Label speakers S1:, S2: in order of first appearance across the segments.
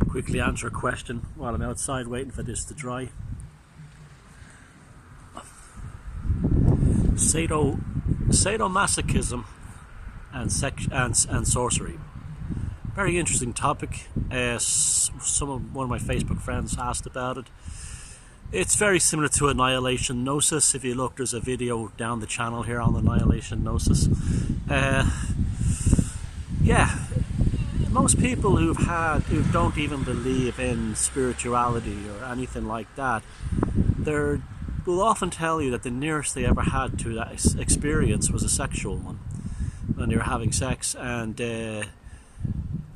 S1: quickly answer a question while I'm outside waiting for this to dry. Sadomasochism and sorcery. Very interesting topic. One of my Facebook friends asked about it. It's very similar to Annihilation Gnosis. If you look, there's a video down the channel here on Annihilation Gnosis. Yeah, most people who don't even believe in spirituality or anything like that, they will often tell you that the nearest they ever had to that experience was a sexual one, when they were having sex. And one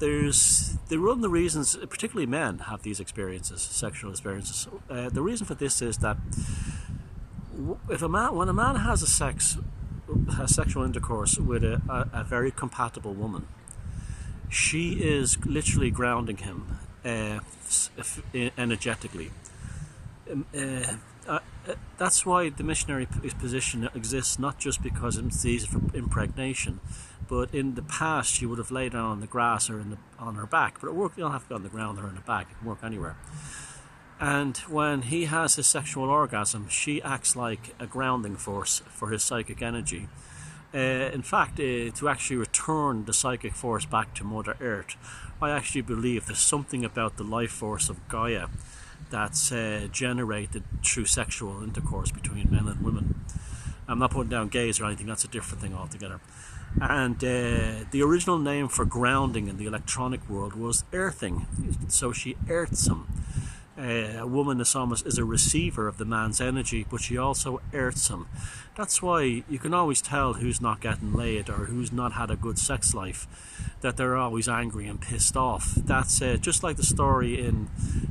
S1: of the reasons, particularly men, have these experiences, sexual experiences. The reason for this is that when a man has sexual intercourse with a very compatible woman, she is literally grounding him energetically. That's why the missionary position exists, not just because it's easy for impregnation, but in the past she would have laid down on the grass or on her back. But at work, you don't have to be on the ground or on the back. It can work anywhere. And when he has his sexual orgasm, she acts like a grounding force for his psychic energy. In fact, to actually return the psychic force back to Mother Earth, I actually believe there's something about the life force of Gaia that's generated through sexual intercourse between men and women. I'm not putting down gays or anything, that's a different thing altogether. And the original name for grounding in the electronic world was earthing, so she earths him. A woman is a receiver of the man's energy, but she also earths him. That's why you can always tell who's not getting laid or who's not had a good sex life, that they're always angry and pissed off. That's just like the story in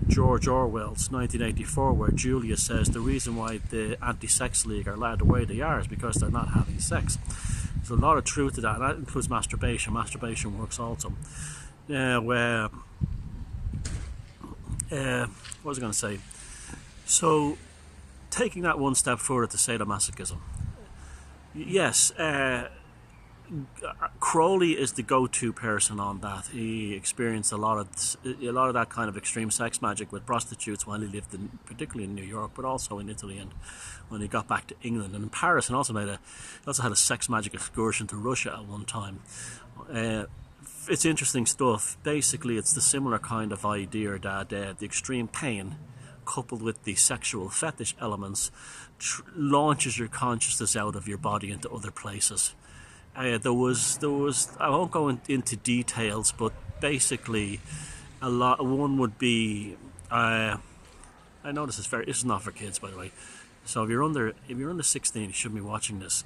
S1: George Orwell's 1984, where Julia says the reason why the anti-sex league are allowed the way they are is because they're not having sex. There's a lot of truth to that, and that includes masturbation. Masturbation works also. What was I going to say? So, taking that one step further to sadomasochism. Yes, Crowley is the go-to person on that. He experienced a lot of that kind of extreme sex magic with prostitutes while he lived particularly in New York, but also in Italy, and when he got back to England and in Paris, and also had a sex magic excursion to Russia at one time. It's interesting stuff. Basically, it's the similar kind of idea that the extreme pain, coupled with the sexual fetish elements, launches your consciousness out of your body into other places. There was. I won't go into details, but basically, one would be. I know this is not for kids, by the way. So if you're under 16, you shouldn't be watching this.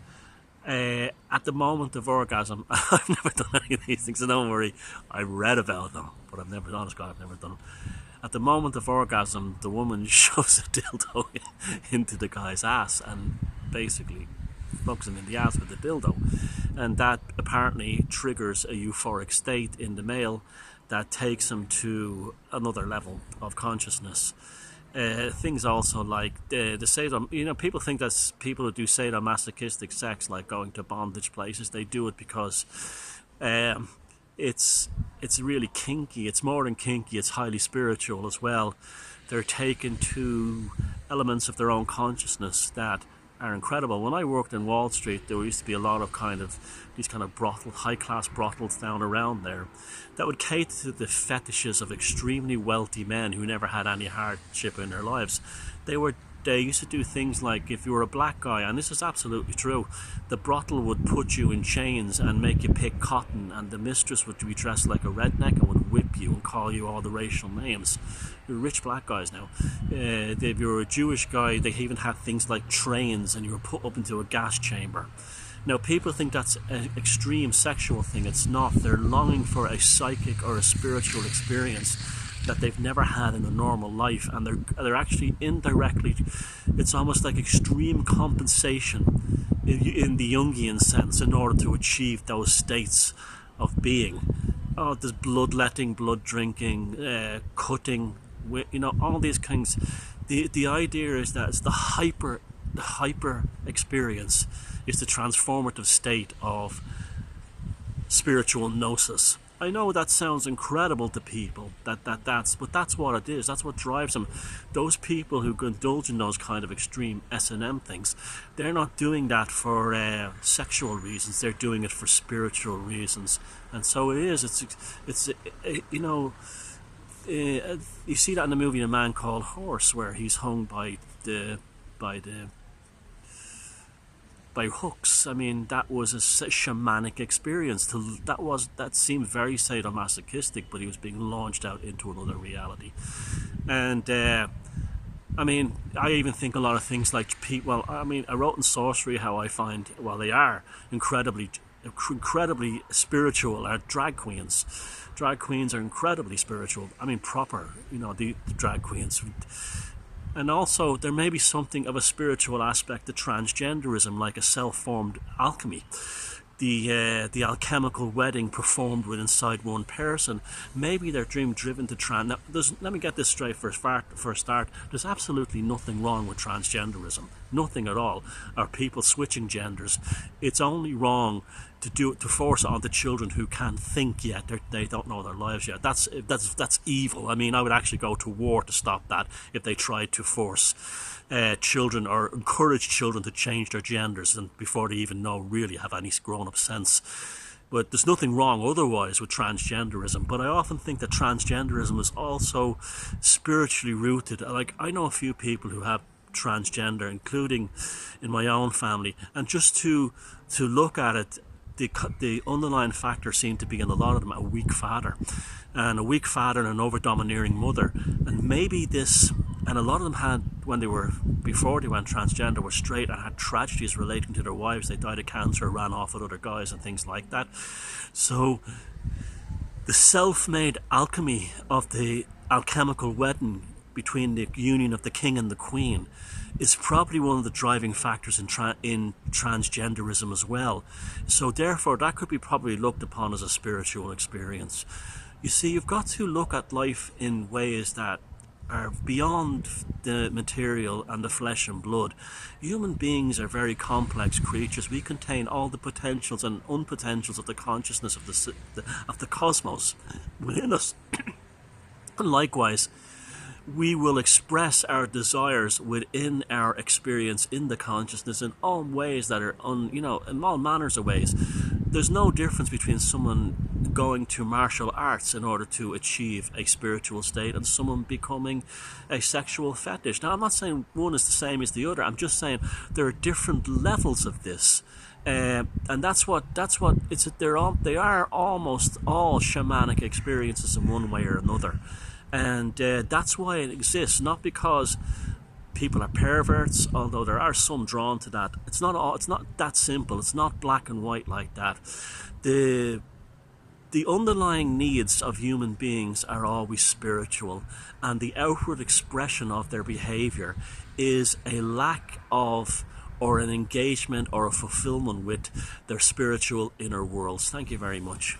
S1: At the moment of orgasm, I've never done any of these things, so don't worry. I've read about them, but I've never done them. At the moment of orgasm, the woman shoves a dildo into the guy's ass and basically fucks him in the ass with the dildo. And that apparently triggers a euphoric state in the male that takes him to another level of consciousness. Things also like the sadom. People think that people who do sadomasochistic sex, like going to bondage places, they do it because it's really kinky. It's more than kinky. It's highly spiritual as well. They're taken to elements of their own consciousness that are incredible. When I worked in Wall Street, there used to be a lot of these kind of high-class brothels down around there that would cater to the fetishes of extremely wealthy men who never had any hardship in their lives. They used to do things like, if you were a black guy, and this is absolutely true, the brothel would put you in chains and make you pick cotton, and the mistress would be dressed like a redneck and would whip you and call you all the racial names. You're rich black guys now. If you were a Jewish guy, they even had things like trains, and you were put up into a gas chamber. Now, people think that's an extreme sexual thing. It's not. They're longing for a psychic or a spiritual experience that they've never had in a normal life, and they're actually indirectly, it's almost like extreme compensation in the Jungian sense in order to achieve those states of being. There's bloodletting, blood drinking, cutting, all these things. The idea is that it's the hyper experience is the transformative state of spiritual gnosis. I know that sounds incredible to people. But that's what it is. That's what drives them. Those people who indulge in those kind of extreme S&M things, they're not doing that for sexual reasons. They're doing it for spiritual reasons. And so it is. It's you know, you see that in the movie A Man Called Horse, where he's hung by the by hooks. I mean, that was a shamanic experience. That seemed very sadomasochistic, but he was being launched out into another reality. And I mean, I even think a lot of things like I wrote in Sorcery how I find, well, they are incredibly spiritual, are drag queens. Drag queens are incredibly spiritual. I mean, proper, the drag queens. And also, there may be something of a spiritual aspect to transgenderism, like a self-formed alchemy. The alchemical wedding performed with inside one person. Maybe they're driven to trans. Now, let me get this straight for a start. There's absolutely nothing wrong with transgenderism. Nothing at all. Or people switching genders. It's only wrong to force it onto children who can't think yet. They don't know their lives yet. That's evil. I mean, I would actually go to war to stop that if they tried to force children or encourage children to change their genders and before they even really have any grown-up sense. But there's nothing wrong otherwise with transgenderism. But I often think that transgenderism is also spiritually rooted. Like, I know a few people who have transgender, including in my own family, and just to look at it, the underlying factor seemed to be in a lot of them a weak father and an over-domineering mother. And maybe this, and a lot of them had, before they went transgender, were straight and had tragedies relating to their wives. They died of cancer, ran off with other guys and things like that. So the self-made alchemy of the alchemical wedding between the union of the king and the queen is probably one of the driving factors in transgenderism as well. So therefore, that could be probably looked upon as a spiritual experience. You see, you've got to look at life in ways that are beyond the material and the flesh and blood. Human beings are very complex creatures. We contain all the potentials and unpotentials of the consciousness of the cosmos within us. And likewise, we will express our desires within our experience in the consciousness in all ways that are, in all manners of ways. There's no difference between someone going to martial arts in order to achieve a spiritual state and someone becoming a sexual fetish. Now, I'm not saying one is the same as the other. I'm just saying there are different levels of this. And that's what it's. They are almost all shamanic experiences in one way or another. And that's why it exists, not because people are perverts, although there are some drawn to that. It's not that simple. It's not black and white like that. The underlying needs of human beings are always spiritual, and the outward expression of their behavior is a lack of, or an engagement or a fulfillment with their spiritual inner worlds. Thank you very much.